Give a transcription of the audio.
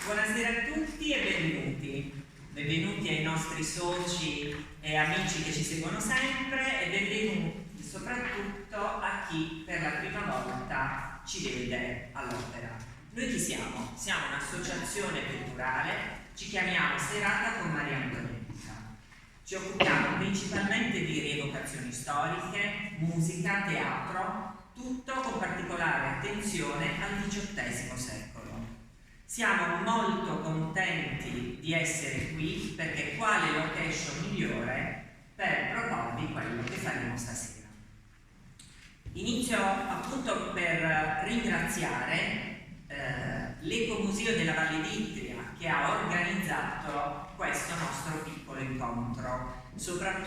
Buonasera a tutti e benvenuti. Benvenuti ai nostri soci e amici che ci seguono sempre e benvenuti soprattutto a chi per la prima volta ci vede all'opera. Noi chi siamo? Siamo un'associazione culturale, ci chiamiamo Serata con Maria Antonietta. Ci occupiamo principalmente di rievocazioni storiche, musica, teatro, tutto con particolare attenzione al XVIII secolo. Siamo molto contenti di essere qui perché quale location migliore per proporvi quello che faremo stasera. Inizio appunto per ringraziare l'Ecomuseo della Valle d'Itria che ha organizzato questo nostro piccolo incontro, soprattutto